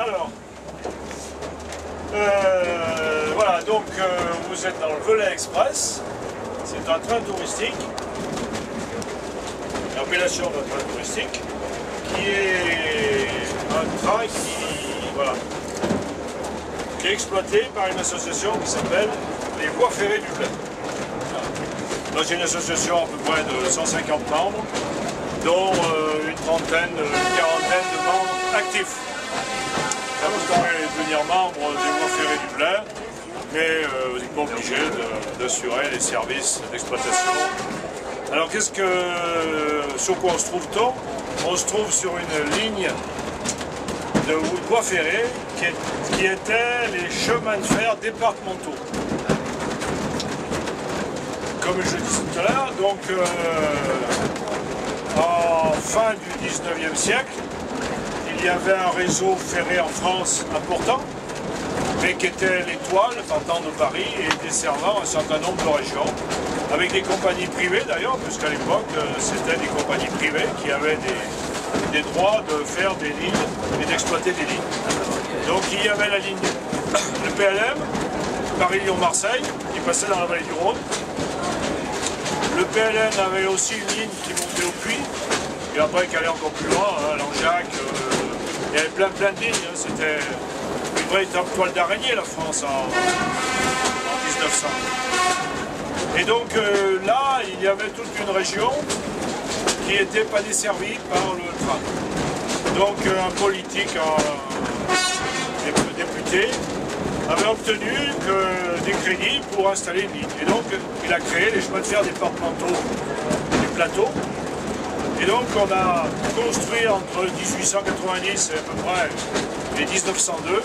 Alors, voilà, donc vous êtes dans le Velay Express. C'est un train touristique, l'appellation d'un train touristique, qui est un train qui est exploité par une association qui s'appelle les Voies Ferrées du Velay. Donc c'est une association à peu près de 150 membres, dont une quarantaine de membres actifs. Vous pouvez devenir membre des Voies Ferrées du Velay, mais vous n'êtes pas obligé d'assurer les services d'exploitation. Alors sur quoi on se trouve-t-on? On se trouve sur une ligne de voies ferrées qui étaient les chemins de fer départementaux. Comme je disais tout à l'heure, donc en fin du 19e siècle, il y avait un réseau ferré en France important, mais qui était l'étoile partant de Paris et desservant un certain nombre de régions, avec des compagnies privées d'ailleurs, puisqu'à l'époque c'était des compagnies privées qui avaient des droits de faire des lignes et d'exploiter des lignes. Donc il y avait la ligne, le PLM, Paris-Lyon-Marseille, qui passait dans la vallée du Rhône. Le PLN avait aussi une ligne qui montait au Puy, et après qui allait encore plus loin, hein, Langeac, il y avait plein de lignes, hein, c'était une véritable toile d'araignée la France en 1900. Et donc là, il y avait toute une région qui n'était pas desservie par le train. Donc un politique, député, avait obtenu des crédits pour installer une ligne. Et donc il a créé les chemins de fer départementaux du plateau. Et donc on a construit entre 1890 et à peu près et 1902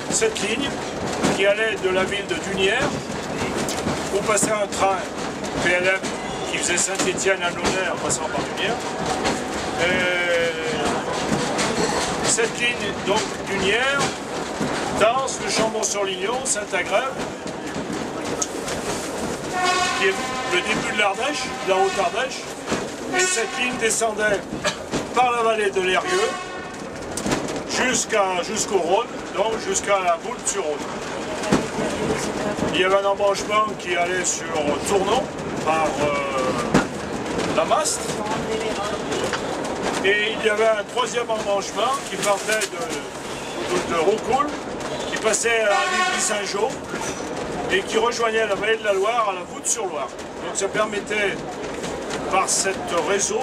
cette ligne qui allait de la ville de Dunières où passait un train PLM qui faisait Saint-Étienne à Launay en passant par Dunières. Cette ligne donc Dunières, Danse, le Chambon-sur-Lignon, Saint-Agrève, qui est le début de l'Ardèche, de la Haute-Ardèche. Et cette ligne descendait par la vallée de l'Eyrieux jusqu'au Rhône, donc jusqu'à la Voulte-sur-Rhône. Il y avait un embranchement qui allait sur Tournon par la Mastre. Et il y avait un troisième embranchement qui partait de Roucoule, qui passait à l'île de Saint-Jean et qui rejoignait la vallée de la Loire à la Voulte-sur-Loire. Donc ça permettait, par ce réseau,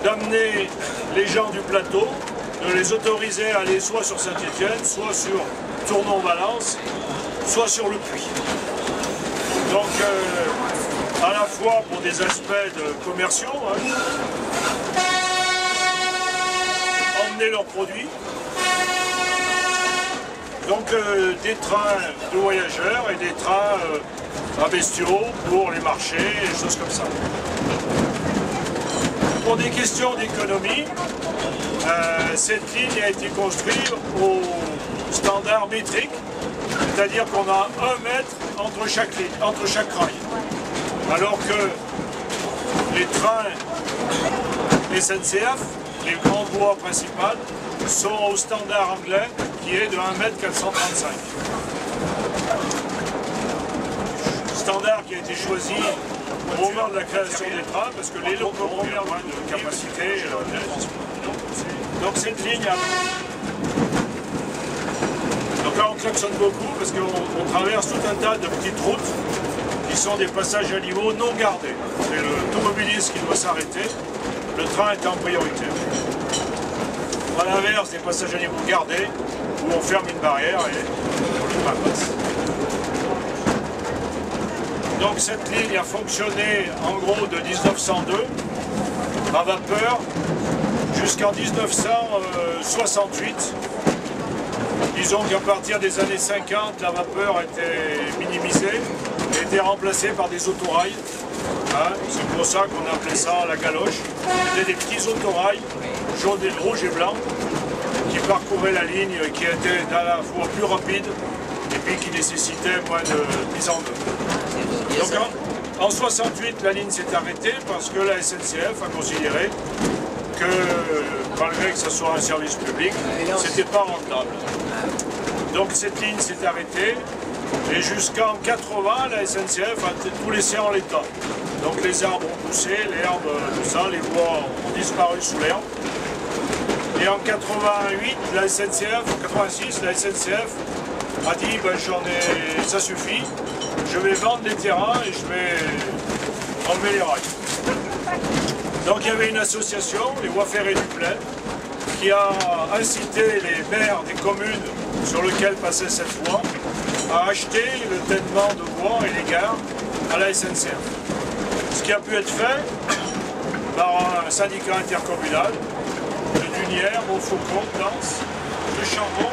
d'amener les gens du plateau, de les autoriser à aller soit sur Saint-Étienne, soit sur Tournon-Valence, soit sur le Puy. Donc à la fois pour des aspects commerciaux, hein, emmener leurs produits, donc des trains de voyageurs et des trains à bestiaux pour les marchés et des choses comme ça. Pour des questions d'économie, cette ligne a été construite au standard métrique, c'est-à-dire qu'on a 1 mètre entre chaque rail. Alors que les trains SNCF, les grandes voies principales, sont au standard anglais qui est de 1,435 m. Standard qui a été choisi au moment de la création des trains parce que les locomotives ont moins de capacité de transport. Donc cette ligne a... Donc là on klaxonne beaucoup parce qu'on traverse tout un tas de petites routes qui sont des passages à niveau non gardés. C'est l'automobiliste qui doit s'arrêter, le train est en priorité. À l'inverse des passages à niveau gardés, où on ferme une barrière et le train passe. Donc cette ligne a fonctionné en gros de 1902 à vapeur jusqu'en 1968. Disons qu'à partir des années 50, la vapeur était minimisée et était remplacée par des autorails. Hein, c'est pour ça qu'on appelait ça la galoche. C'était des petits autorails jaunes et rouges et blancs qui parcouraient la ligne, qui était à la fois plus rapide et puis qui nécessitait moins de mise en œuvre. Donc en 68, la ligne s'est arrêtée parce que la SNCF a considéré que malgré que ce soit un service public, c'était pas rentable. Donc cette ligne s'est arrêtée et jusqu'en 80, la SNCF a tout laissé en l'état. Donc les arbres ont poussé, l'herbe, tout ça, les voies ont disparu sous l'herbe. Et en 88, la SNCF, en 86, la SNCF a dit ben, ça suffit, je vais vendre les terrains et je vais enlever les rails. Donc il y avait une association, les Voies ferrées du Plaine, qui a incité les maires des communes sur lesquelles passait cette voie à acheter le tènement de voies et les gares à la SNCF. Ce qui a pu être fait par un syndicat intercommunal de Dunières, Montfaucon, Danse, de Chambon,